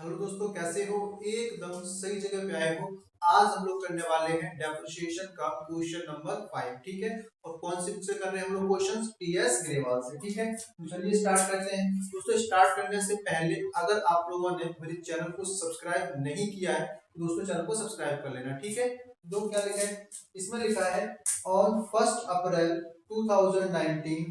Hello दोस्तों, कैसे हो? एकदम सही जगह पे आए हो। आज हम लोग करने वाले हैं डेप्रिसिएशन का क्वेश्चन नंबर 5। ठीक है, और कौन से बुक से कर रहे हैं हम लोग क्वेश्चन? टीएस ग्रेवाल से। ठीक है, तो चलिए स्टार्ट करते हैं। दोस्तों, स्टार्ट करने से पहले अगर आप लोगों ने मेरे चैनल को सब्सक्राइब नहीं किया है तो दोस्तों चैनल को सब्सक्राइब कर लेना। ठीक है, दो क्या लिखा है इसमें? लिखा है on 1 April 2019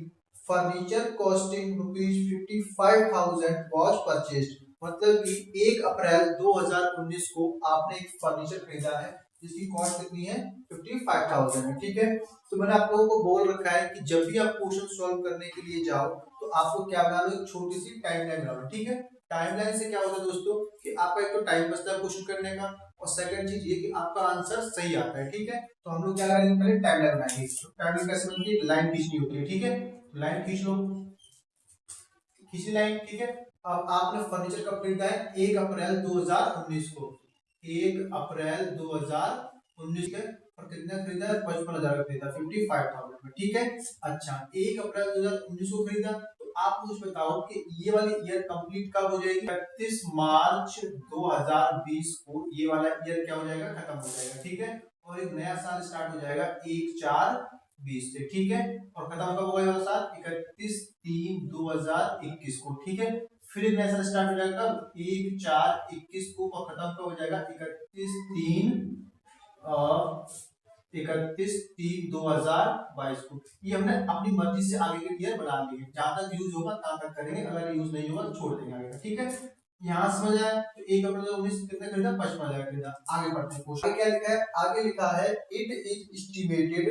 furniture costing ₹55,000 was purchased. मतलब कि 1 अप्रैल 2019 को आपने एक फर्नीचर खरीदा है जिसकी कॉस्ट कितनी है? 55,000 है। ठीक है, तो मैंने आप लोगों को बोल रखा है कि जब भी आप क्वेश्चन सॉल्व करने के लिए जाओ तो आपको क्या बना लो? एक छोटी सी टाइमलाइन बना लो। ठीक है, टाइमलाइन से क्या होता है दोस्तों कि आपका एक तो टाइम बचता है क्वेश्चन करने का, और सेकंड चीज ये कि आपका आंसर सही आता है। ठीक है, तो हम लोग क्या करेंगे? पहले टाइमलाइन बनाएंगे। टाइमलाइन कैसे बनती है? लाइन खींचनी होती है। ठीक है, लाइन खींच लो, खींची लाइन। ठीक है, अब आपने फर्नीचर कब खरीदा है? 1 अप्रैल 2019 को। 1 अप्रैल 2019 के, और कितना खरीदा है? 55,000 का खरीदा, 55,000 में। ठीक है, अच्छा 1 अप्रैल 2019 को खरीदा, तो आप मुझे बताओ कि ये वाली ईयर कंप्लीट कब हो जाएगी? 31 मार्च 2020 को ये वाला ईयर क्या हो जाएगा? खत्म हो जाएगा। ठीक है, और एक नया साल स्टार्ट हो जाएगा 1/4/20 से। ठीक है, और खत्म कब होगा ये वाला साल? 31/3/2021 को। ठीक है, फिर एक नया साल स्टार्ट हो जाएगा कब? 1/4/21 को, और खत्म कब हो जाएगा? 31/3/2022 को। ये हमने अपनी मर्जी से आगे के ईयर बना लिए, जहां तक यूज होगा तहां तक करेंगे, अगर यूज नहीं होगा तो छोड़ देंगे आगे का। ठीक है, यहाँ समझ आया? तो 1 अप्रैल 2019 कितने खरीदा? 55,000 खरीदा। आगे बढ़ते हैं क्वेश्चन। क्या लिखा है? आगे लिखा है it is estimated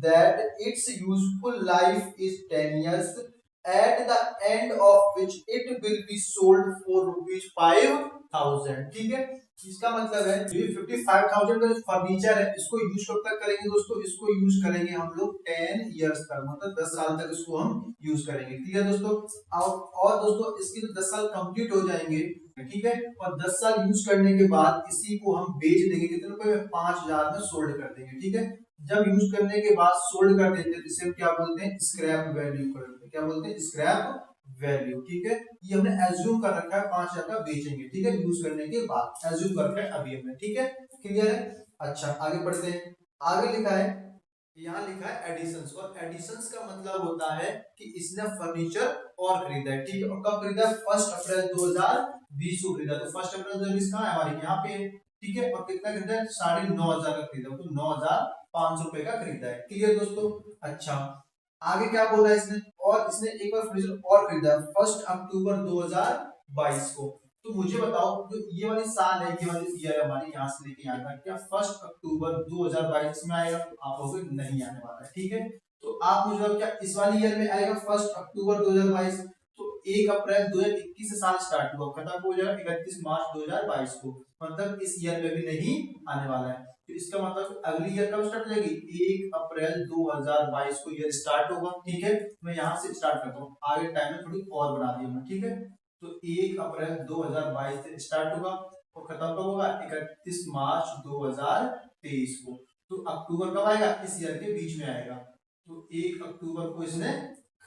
that it's useful life is 10 years at the end of which it will be sold for ₹5,000। ठीक है, इसका मतलब है ये 55,000 का जो फर्नीचर है इसको यूज कब तक करेंगे दोस्तों? इसको यूज करेंगे हम लोग 10 years तक, मतलब 10 साल तक इसको हम यूज करेंगे। ठीक है दोस्तों, और दोस्तों इसके जो 10 साल कंप्लीट हो जाएंगे, ठीक है, और 10 साल यूज करने के बाद इसी को हम बेच देंगे। कितने रुपए में? 5,000 में सोल्ड कर देंगे। ठीक है, जब यूज करने के बाद सोल्ड कर देते हैं जिसे हम क्या बोलते हैं? स्क्रैप वैल्यू कर देते हैं। क्या बोलते हैं? Scrap value. ठीक है, ये हमने एज्यूम कर रखा है 5,000 का बेचेंगे। ठीक है, यूज करने के बाद एज्यूम कर रखा है अभी हमने। ठीक है, क्लियर है? अच्छा आगे बढ़ते हैं। आगे लिखा है, यहाँ लिखा है एडिशंस, और एडिशंस का मतलब होता है कि इसने फर्नीचर और खरीदा है। ठीक है, और कब खरीदा? 1 अप्रैल 2020 को खरीदा। तो 1 अप्रैल 2020 कहाँ है? हमारी यहाँ पे है। ठीक है, और कितना खरीदा है? 9,500 का खरीदा, तो 9,500 रुपए का खरीदा है। क्लियर दोस्तों? अच्छा आगे क्या बोला है इसने? और इसने एक बार फर्नीचर और खरीदा है 1 अक्टूबर 2022 को। तो मुझे बताओ, जो ये वाली साल है, ये वाली ईयर हमारी यहाँ से लेके यहाँ तक, क्या 1 अक्टूबर 2022 में आएगा? तो आप लोग नहीं आने वाला है। ठीक है, तो आप मुझे क्या इस वाली ईयर में आएगा 1 अक्टूबर 2022? तो 1 अप्रैल 2021 से साल स्टार्ट हुआ, खत्म हो जाएगा 31 मार्च 2022 को, मतलब इस ईयर में भी नहीं आने वाला है। तो इसका मतलब अगली ईयर कब स्टार्ट हो जाएगी? 1 अप्रैल 2022 को ईयर स्टार्ट होगा। ठीक है, मैं यहाँ से स्टार्ट करता हूँ, आगे टाइम में थोड़ी और बना दी मैं। ठीक है, तो 1 अप्रैल 2022 से स्टार्ट होगा और खत्म कब होगा? 31 मार्च 2023 को। तो अक्टूबर कब आएगा? इस ईयर के बीच में आएगा। तो 1 अक्टूबर को इसने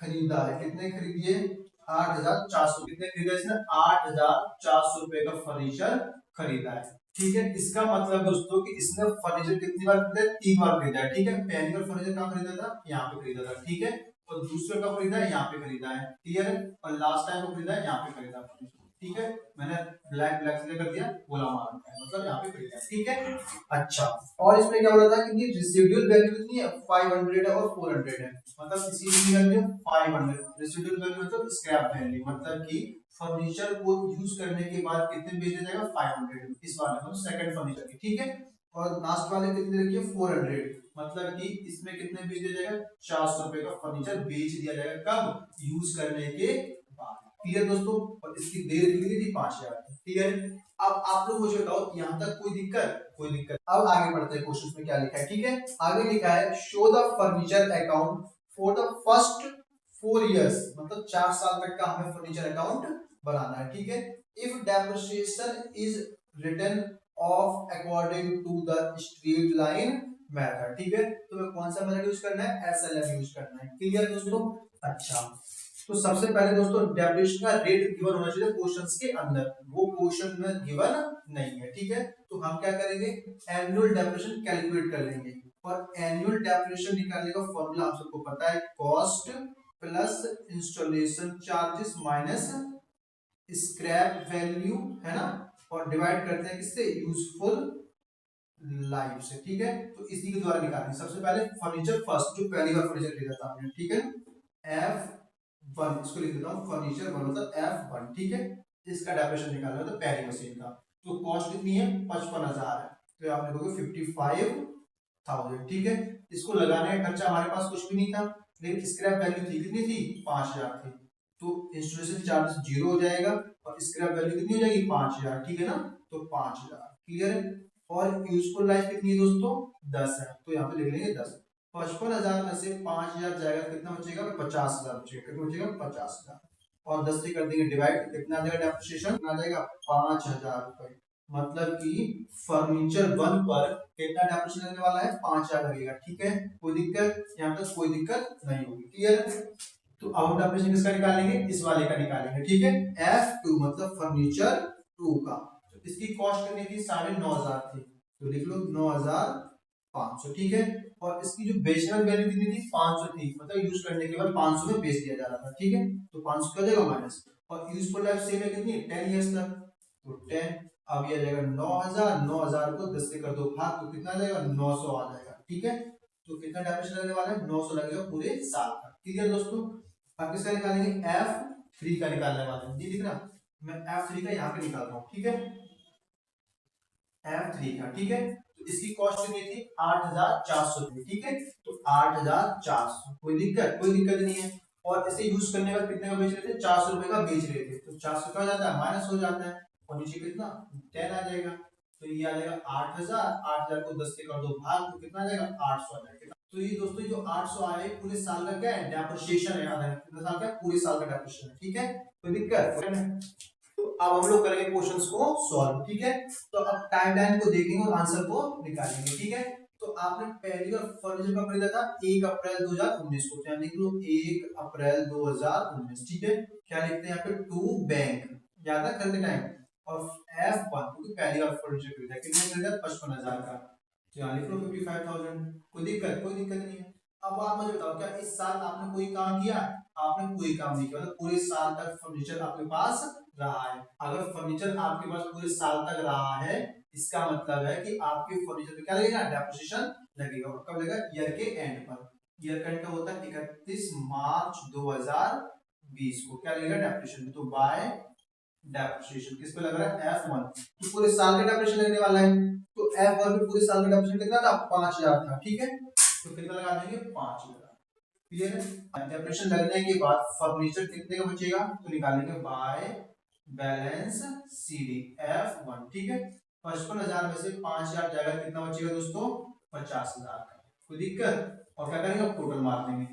खरीदा है। कितने खरीदिए? 8,400। कितने खरीदा इसने? 8,400 रुपए का फर्नीचर खरीदा है। ठीक है, इसका मतलब दोस्तों कि इसने फर्नीचर कितनी बार खरीदा? 3 बार खरीदा है। ठीक है, पहली बार फर्नीचर कहाँ खरीदा था? यहाँ पे खरीदा था। ठीक है, और दूसरे कब खरीदा है? यहाँ पे खरीदा है। क्लियर है? और लास्ट टाइम को खरीदा है यहाँ पे खरीदा है। ठीक है, मैंने ब्लैक ब्लैक से कर दिया, गोला मार दिया, मतलब यहाँ पे खरीदा है। ठीक है, अच्छा और इसमें क्या हो रहा था कि रेसिडुअल वैल्यू कितनी है? 500 है और 400 है, मतलब इसी वैल्यू 500। रेसिडुअल वैल्यू मतलब स्क्रैप वैल्यू, मतलब कि फर्नीचर को यूज करने के बाद कितने बेचा जाएगा? 500 इस वाले मतलब सेकंड फर्नीचर की। ठीक है, और लास्ट वाले कितने रखिए? 400, मतलब कि इसमें कितने बेच दिया जाएगा? 400 रुपए का फर्नीचर बेच दिया जाएगा। कब? यूज करने के बाद। क्लियर दोस्तों? और इसकी देर कितनी थी? 5,000। क्लियर? अब आप लोग मुझे बताओ, यहाँ तक कोई दिक्कत? कोई दिक्कत? अब आगे बढ़ते हैं, क्वेश्चन में क्या लिखा है। ठीक है, आगे लिखा है show the furniture account for the first 4 years, मतलब 4 साल तक का हमें फर्नीचर अकाउंट बनाना है। ठीक है, if depreciation is written off according to the straight line method. ठीक है, तो कौन सा मेथड यूज करना है? एसएलएम यूज करना है। क्लियर दोस्तों? अच्छा तो सबसे पहले दोस्तों डेप्रिसिएशन का रेट गिवन होना चाहिए क्वेश्चंस के अंदर, वो क्वेश्चन में गिवन नहीं है, ठीक है। तो हम क्या करेंगे, एनुअल डेप्रिसिएशन कैलकुलेट कर लेंगे, और एनुअल डेप्रिसिएशन निकालने का फॉर्मूला आप सबको पता है, cost plus installation charges minus scrap value, है ना, और डिवाइड करते हैं किससे, यूजफुल लाइफ से, ठीक है। तो इसी के द्वारा निकालेंगे। सबसे पहले फर्नीचर फर्स्ट, जो पहली बार फर्नीचर खरीदा था आपने, ठीक है, F1 इसको लिख देता हूँ, फर्नीचर वन मतलब F1, ठीक है। इसका डेफिनेशन निकालना है तो पहली मशीन का, तो कॉस्ट कितनी है, 55,000 है, तो आप लिखोगे 55,000, ठीक है। इसको लगाने का खर्चा हमारे पास कुछ भी नहीं था, लेकिन स्क्रैप वैल्यू थी, कितनी थी, 5,000 थी, तो इंस्टॉलेशन चार्ज 0 हो जाएगा, और स्क्रैप वैल्यू कितनी हो जाएगी, 5,000, ठीक है ना, तो 5,000, क्लियर है। और यूजफुल लाइफ कितनी है दोस्तों, 10 है, तो यहाँ पे लिख लेंगे 10। 55,000 में से 5,000 जाएगा, कितना बचेगा, 50,000 बचेगा, कितना बचेगा, 50,000, और 10 से कर देंगे डिवाइड, कितना आ जाएगा डेप्रिसिएशन, कितना आ जाएगा, 5,000 रुपए, मतलब कि फर्नीचर वन पर कितना डेप्रिसिएशन लगने वाला है, 5,000 लगेगा, ठीक है। कोई दिक्कत, यहाँ तक कोई दिक्कत नहीं होगी, क्लियर। तो आउट ऑपरेशन किसका निकालेंगे, इस वाले का निकालेंगे, ठीक है, F2 मतलब फर्नीचर 2 का। तो इसकी कॉस्ट कितनी थी, 9,500 थी, तो लिख लो 9,500, ठीक है। और इसकी जो बेचने वैल्यू कितनी थी, 500 थी, मतलब यूज करने के बाद 500 में बेच दिया जा रहा था, ठीक है, तो 500 का जाएगा माइनस, और यूजफुल लाइफ सेम है कितनी, 10 इयर्स तक, तो 10, अब ये आ जाएगा 9,000, 9,000 को 10 से कर दो भाग, तो कितना आ जाएगा, 900 आ जाएगा, ठीक है। तो कितना डेप्रिसिएशन लगने वाला है, 900 लगेगा पूरे साल का, ठीक है दोस्तों। अब किसका निकालेंगे, F3 का निकालने वाले हैं, ये दिख रहा, मैं F3 का यहाँ पे निकाल रहा हूँ, ठीक है, F3 का, ठीक है। तो इसकी कॉस्ट कितनी थी, 8,400 थी, ठीक है, तो 8,400, कोई दिक्कत नहीं है। और इसे यूज करने का कितने का बेच रहे थे, 400 रुपए का बेच रहे थे, तो 400 का जाता है माइनस हो जाता है, और नीचे कितना, 10 आ जाएगा, तो ये आ जाएगा 8,000, 8,000 को 10 से कर दो भाग, तो कितना आ जाएगा, 800 आ जाएगा। तो ये दोस्तों जो 800 आए पूरे साल का क्या है, डेप्रिसिएशन है, आधा कितना साल का, पूरे साल का डेप्रिसिएशन है, ठीक है, कोई दिक्कत। तो अब हम लोग करेंगे क्वेश्चंस को सॉल्व, ठीक है। तो अब टाइमलाइन को देखेंगे और आंसर को निकालेंगे, ठीक है। तो आपने पहली बार फर्नीचर का खरीदा था 1 अप्रैल 2019 को, तो यहाँ लिख लो 1 अप्रैल 2019, ठीक है। क्या लिखते हैं यहाँ पे, टू बैंक, याद है करते टाइम, और F1 क्योंकि पहली बार फर्नीचर खरीदा, कितने खरीदा, 55,000 का, तो यहाँ लिख लो 55,000, कोई दिक्कत नहीं है। अब आप मुझे बताओ, क्या इस साल आपने कोई काम किया, आपने कोई काम नहीं किया, मतलब पूरे साल तक फर्नीचर आपके पास रहा है। अगर फर्नीचर आपके पास पूरे साल तक रहा है, इसका मतलब है कि आपके फर्नीचर पे क्या लगेगा, डेप्रिसिएशन लगेगा, और कब लगेगा, ईयर के एंड पर, ईयर का एंड कब होता है, 31 मार्च 2020 को क्या लगेगा, डेप्रिसिएशन, तो बाय डेप्रिसिएशन किस पे लग रहा है, F1, तो पूरे साल का डेप्रिसिएशन लगने वाला है, तो F1 पे पूरे साल का डेप्रिसिएशन कितना था, 5,000 था, ठीक है, तो कितना लगा देंगे, 5,000, क्लियर है। डेप्रिसिएशन लगने के बाद फर्नीचर कितने का बचेगा, तो निकालेंगे बाय बैलेंस CD F1, ठीक है। 55,000 में से 5,000 जाएगा, कितना बचेगा दोस्तों, 50,000 का, कोई दिक्कत। और क्या करेंगे, टोटल मार देंगे,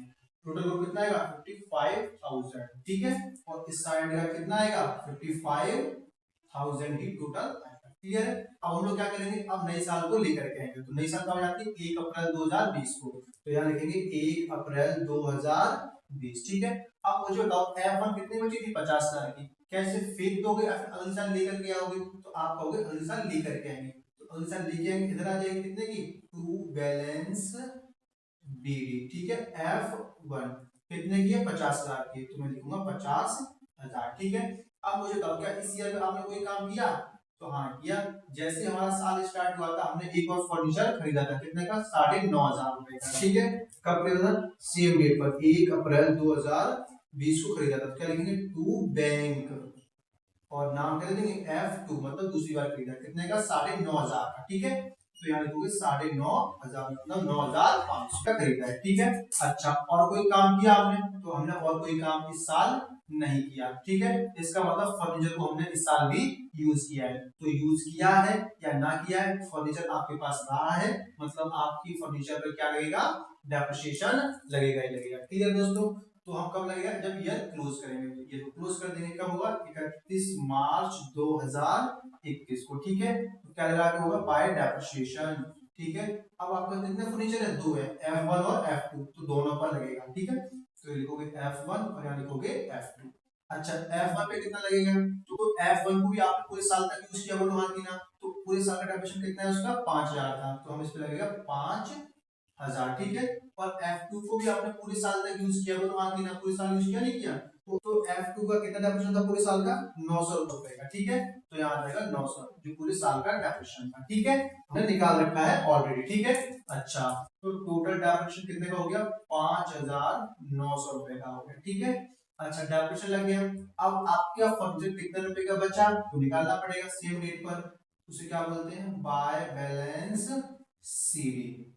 टोटल को कितना आएगा, 55,000, ठीक है, और इस साइड का कितना आएगा, 55,000 ही टोटल आएगा, क्लियर है। अब हम लोग क्या करेंगे, अब नए साल को लेकर के आएंगे, तो नई साल कब आती है, 1 अप्रैल 2020 को, तो यहाँ लिखेंगे 1 अप्रैल 2020, ठीक है। अब मुझे बताओ F1 कितनी बची थी, 50,000 की, कैसे फेंक दोगे या फिर अगले साल लेकर के आओगे, तो आप कहोगे अगले साल लेकर के आएंगे, तो अगले साल लेके आएंगे, इधर आ जाएगी कितने की, टू बैलेंस BD, ठीक है, F1 कितने की है, 50,000 की, तो मैं लिखूंगा 50,000, ठीक है। अब मुझे बताओ, क्या इस ईयर में आपने कोई काम किया, तो हाँ किया, जैसे हमारा साल स्टार्ट हुआ था, हमने एक और फर्नीचर खरीदा था, कितने का, 9,500 रुपए का, ठीक है। कब खरीदा था, सेम डेट पर 1 अप्रैल 2020 को खरीदा था, तो क्या लिखेंगे, टू बैंक, और नाम क्या देंगे, F2 मतलब दूसरी बार खरीदा, कितने का, 9,500 का, ठीक है। तो यहाँ लिखोगे 9,500 मतलब 9,500 का खरीदा है, ठीक है। अच्छा, और कोई काम किया आपने, तो हमने और कोई काम इस साल नहीं किया, ठीक है। इसका मतलब फर्नीचर को हमने इस साल भी यूज किया है, तो यूज किया है या ना किया है, फर्नीचर आपके पास रहा है, मतलब आपकी फर्नीचर पर क्या लगेगा, डेप्रिसिएशन लगेगा ही लगेगा, क्लियर दोस्तों। तो हम कब लगेगा, जब ईयर क्लोज करेंगे, ईयर को क्लोज कर देंगे, कब होगा, 31 मार्च 2021 को, ठीक है। तो क्या लगा के होगा, बाय डेप्रिसिएशन, ठीक है। अब आपका कितने फर्नीचर है, दो है, F1 और F2, तो दोनों पर लगेगा, ठीक है। तो लिखोगे F1 और यहाँ लिखोगे F2। अच्छा F1 पे कितना लगेगा, तो F1 को भी आपने पूरे साल तक यूज किया बोलो हाँ कि ना, तो पूरे साल का डेप्रिसिएशन कितना है उसका 5000 था, तो हम इस पे लगेगा 5000, ठीक है। और F2 को भी आपने पूरे साल तक यूज किया बोलो हाँ कि ना, पूरे साल यूज किया नहीं किया, तो F2 का कितना डेप्रिसिएशन था पूरे साल का 900 रुपए का, ठीक है। तो यहाँ आ जाएगा 900 जो पूरे साल का डेप्रिसिएशन था, ठीक है, हमने निकाल रखा है ऑलरेडी, ठीक है। अच्छा तो टोटल डेप्रिसिएशन कितने का हो गया 5900 रुपए का हो गया, ठीक है। अच्छा डेप्रिसिएशन लग गया, अब आपका फर्नीचर कितने रुपए का बचा तो निकालना पड़ेगा सेम रेट पर, उसे क्या बोलते हैं बाय बैलेंस सीडी,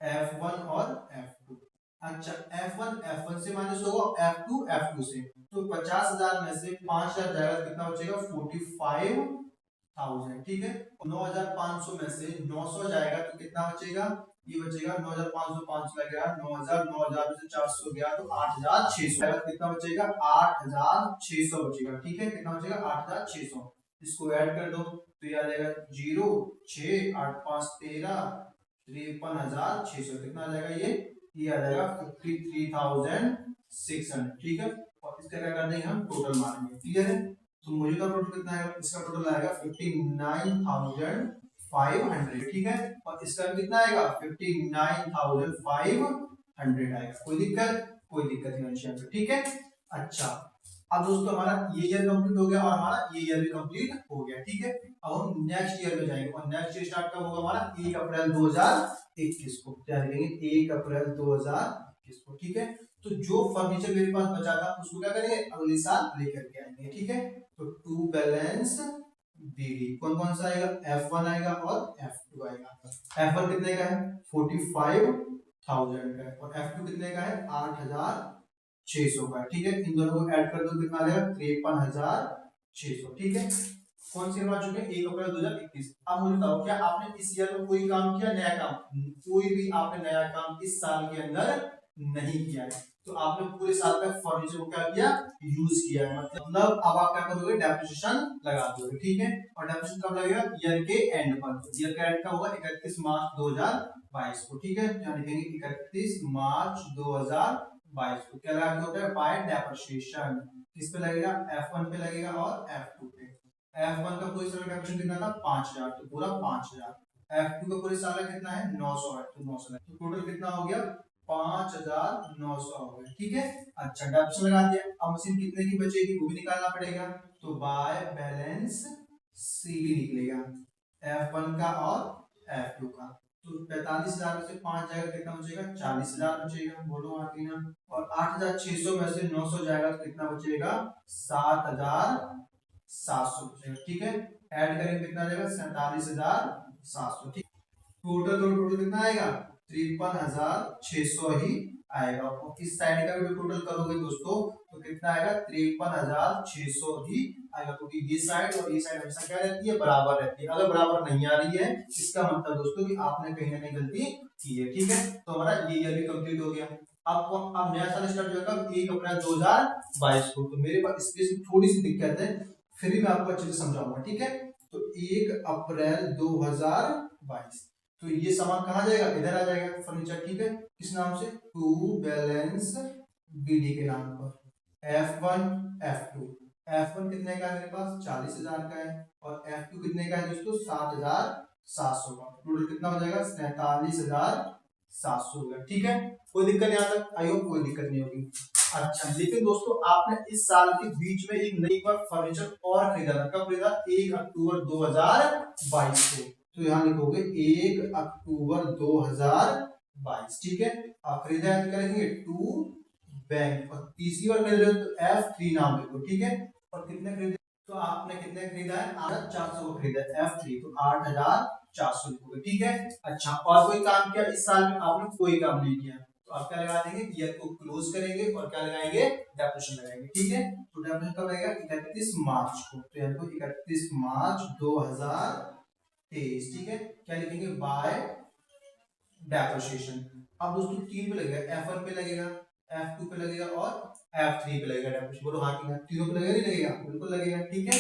F1 और F2। अच्छा F1 से माइनस होगा F2 से, तो 50,000 में से 5,000 जाएगा तो कितना बचेगा 45,000, ठीक है। 9,500 में से 900 जाएगा तो कितना बचेगा, ये बचेगा 9,500, 500 लगेगा 9,000, 9,000 में से 400 गया तो 8,600, कितना बचेगा 8,600 बचेगा, ठीक है। कितना बचेगा 8,600, इसको ऐड कर दो तो ये आ जाएगा 0 6 8 5 13 53,600, कितना आ जाएगा ये आ जाएगा 53,600, ठीक है। और इसका क्या कर देंगे हम टोटल मारेंगे, क्लियर है। तो मौजूदा टोटल कितना आएगा, इसका टोटल आएगा 59,500, ठीक है। और इसका कितना आएगा 59,500 आएगा, कोई दिक्कत नहीं है, ठीक है। अच्छा अब दोस्तों हमारा ये ईयर कंप्लीट हो गया और हमारा ये ईयर भी कंप्लीट हो गया, ठीक है। अब हम नेक्स्ट ईयर में जाएंगे और नेक्स्ट ईयर स्टार्ट कब होगा हमारा 1 अप्रैल 2021 को, क्या लिखेंगे 1 अप्रैल 2021 को, ठीक है। तो जो फर्नीचर मेरे पास बचा था उसको क्या करेंगे अगले साल लेकर के आएंगे, ठीक है। तो टू बैलेंस बीडी कौन कौन सा आएगा F1 आएगा और F2 आएगा। F1 कितने का है 45,000 का है और F2 कितने का है 8,600 का, ठीक है। इन दोनों को ऐड कर दो कितना आ जाएगा 53,600, ठीक है। कौन सी बात चुके 1 अप्रैल 2021। अब मुझे बताओ क्या आपने इस ईयर में कोई काम किया नया काम, कोई भी आपने नया काम इस साल के अंदर नहीं किया है, तो आपने पूरे साल तक फर्नीचर को क्या किया यूज किया है, मतलब अब आप क्या करोगे डेप्रिसिएशन लगा दोगे, ठीक है। और डेप्रिसिएशन कब लगेगा ईयर के एंड पर, ईयर का एंड कब होगा 31 मार्च 2022 को, ठीक है। यहाँ लिखेंगे 31 मार्च 2022 को क्या लगा होता है बाय डेप्रिसिएशन, किस पे लगेगा F1 पे लगेगा और F2 पे। F1 का पूरे साल का डेप्रिसिएशन कितना था 5,000, तो पूरा 5,000। F2 का पूरे साल का कितना है 900 है, तो 900 तो टोटल कितना हो गया 5,900 हो गया, ठीक है। अच्छा डेप्रिसिएशन लगा दिया, अब मशीन कितने की बचेगी वो भी निकालना पड़ेगा, तो बाय बैलेंस सीडी निकलेगा F1 का और F2 का। तो 45,000 में से 5 जाएगा कितना बचेगा 40,000 बचेगा, बोलो आती ना। और 8,600 में से 900 जाएगा तो कितना बचेगा 7,700 बचेगा, ठीक है। ऐड करेंगे कितना जाएगा 47,700, ठीक। टोटल कितना आएगा 53,600 ही आएगा। और इस साइड का भी टोटल करोगे दोस्तों तो कितना आएगा 53,600 ही आएगा, क्योंकि ये साइड और ये साइड हमेशा क्या रहती है बराबर रहती है। अगर बराबर नहीं आ रही है इसका मतलब दोस्तों कि आपने कहीं ना कहीं गलती की है, ठीक है। तो हमारा ये ईयर भी कंप्लीट हो गया। अब नया साल स्टार्ट होगा 1 अप्रैल 2022 को। तो मेरे पास इसमें थोड़ी सी दिक्कत है, फिर भी मैं आपको अच्छे से समझाऊंगा, ठीक है। तो 1 अप्रैल 2022 तो ये सामान कहाँ जाएगा इधर आ जाएगा फर्नीचर, ठीक है। किस नाम से टू बैलेंस बीडी के नाम पर। F1 F2 F1 कितने का है मेरे पास 40,000 का है और F2 कितने का है दोस्तों 7,700 का। टोटल कितना हो जाएगा 47,700 का, ठीक है। कोई दिक्कत नहीं आता, आई होप कोई दिक्कत नहीं होगी। अच्छा लेकिन दोस्तों आपने इस साल के बीच में एक नई बार फर्नीचर और खरीदा था, कब खरीदा 1 अक्टूबर 2022 को। तो यहाँ लिखोगे 1 अक्टूबर 2022, ठीक है। आप खरीदा है तो क्या लिखेंगे टू बैंक, और तीसरी बार खरीद रहे हो तो F3 नाम लिखो, ठीक है। और कितने खरीदे तो आपने कितने खरीदा है 8,400 को खरीदा है F3, तो 8,400 लिखोगे, ठीक है। अच्छा और कोई काम किया इस साल में आपने कोई काम नहीं किया तो आप क्या लगा देंगे ईयर को क्लोज करेंगे और क्या लगाएंगे डेप्रिसिएशन लगाएंगे, ठीक है। तो डेप्रिसिएशन कब लगेगा 31 मार्च को, तो यहाँ को 31 मार्च 2023, ठीक है। क्या लिखेंगे बाय डेप्रिसिएशन। अब दोस्तों तीन पे लगेगा F1 पे लगेगा F2 पे लगेगा और F3 पे लगेगा डेप्रिसिएशन, बोलो हाँ कि ना तीनों पे लगेगा नहीं लगेगा बिल्कुल लगेगा, ठीक है।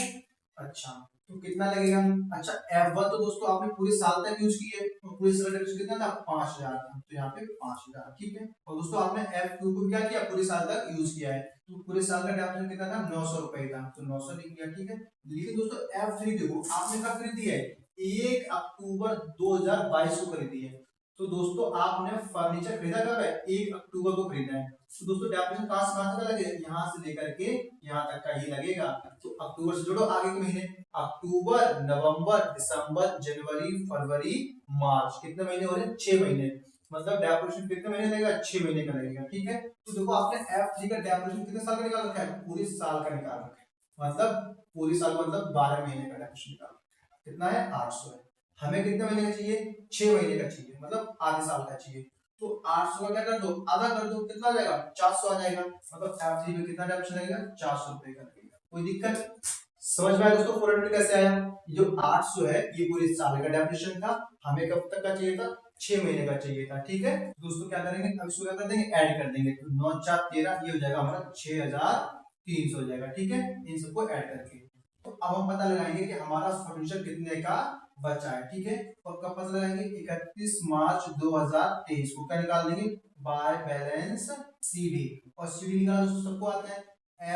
अच्छा तो कितना लगेगा। अच्छा F1 तो दोस्तों आपने पूरे साल तक यूज की है, तो पूरे साल का डेप्रिसिएशन कितना था 5000 था, तो यहाँ पे 5000 ठीक है। और दोस्तों आपने F2 को क्या किया, पूरे साल तक यूज किया है, तो पूरे साल का डेप्रिसिएशन कितना था 900 रुपए था, तो 900 लिख दिया ठीक है। लेकिन दोस्तों F3 देखो आपने कब खरीदी है, 1 अक्टूबर 2022 को खरीदी है, तो दोस्तों आपने फर्नीचर खरीदा कब है, 1 अक्टूबर को खरीदा है, तो दोस्तों डेप्रिसिएशन कहां से कहां तक लगेगा, यहां से लेकर के यहां तक का ही लगेगा। तो अक्टूबर से जोड़ो आगे के महीने, अक्टूबर नवंबर दिसंबर जनवरी फरवरी मार्च, कितने महीने हो रहे हैं, 6 महीने, मतलब डेप्रिसिएशन कितने महीने लगेगा, 6 महीने का लगेगा ठीक है। तो देखो आपने F3 का डेप्रिसिएशन कितने साल का निकाल रखा है, पूरे साल का निकाल रखा है, मतलब पूरे साल मतलब 12 महीने का डेप्रिसिएशन निकाल रखा है, कितना है 800 है। हमें कितने महीने का चाहिए, 6 महीने का चाहिए, मतलब आधे साल का चाहिए, तो 800 का क्या कर दो, आधा कर दो, कितना आ जाएगा 400 आ जाएगा, मतलब F3 में कितना डेप्रिसिएशन लगेगा 400 रुपए का लगेगा। कोई दिक्कत, समझ में आया दोस्तों 400 कैसे आया। ये जो 800 है ये पूरे साल का डेप्रिसिएशन था, हमें कब तक का चाहिए था, 6 महीने का चाहिए था ठीक है। दोस्तों क्या करेंगे, अब इसको क्या कर देंगे, ऐड कर देंगे, तो 9 4 13 ये हो जाएगा हमारा 6300 हो जाएगा ठीक है, इन सबको ऐड करके। तो अब हम पता लगाएंगे कि हमारा फर्नीचर कितने का बचा है ठीक है, और कब पता लगाएंगे, 31 मार्च 2023 को क्या निकाल देंगे, बाय बैलेंस सीडी, और सीडी निकालना दोस्तों सबको आता है,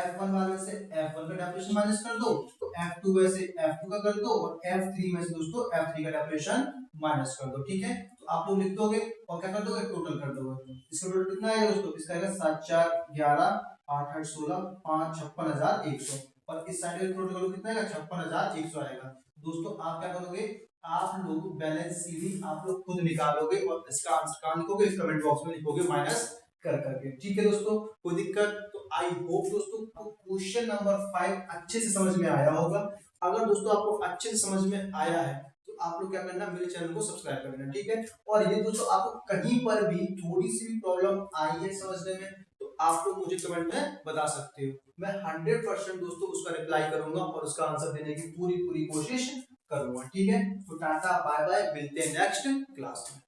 F1 वाले से F1 का डेप्रिसिएशन माइनस कर दो, तो F2 में से F2 का कर दो, और F3 में से दोस्तों F3 का डेप्रिसिएशन माइनस कर दो ठीक है। तो आप लोग लिख दोगे और क्या कर दोगे, टोटल कर दोगे, इसका टोटल कितना आएगा दोस्तों, इसका आएगा 7 4 11 8 8 16 5 56,100, और इस साइड का टोटल करो कितना आएगा 56,100 आएगा। दोस्तों आप क्या करोगे, आप लोग बैलेंस सीडी आप लोग खुद निकालोगे और इसका आंसर कहां लिखोगे, कमेंट बॉक्स में लिखोगे माइनस कर करके ठीक है दोस्तों, कोई दिक्कत। तो आई होप दोस्तों को क्वेश्चन नंबर 5 अच्छे से समझ में आया होगा। अगर दोस्तों आपको अच्छे से समझ में आया है तो आप लोग क्या करना, मेरे चैनल को सब्सक्राइब कर लेना ठीक है। और ये दोस्तों आपको कहीं पर भी थोड़ी सी भी प्रॉब्लम आई है समझने में, तो आप लोग मुझे कमेंट में बता सकते हो, मैं 100% दोस्तों उसका रिप्लाई करूंगा और उसका आंसर देने की पूरी पूरी कोशिश करूंगा ठीक है। तो टाटा बाय बाय, मिलते हैं नेक्स्ट क्लास में।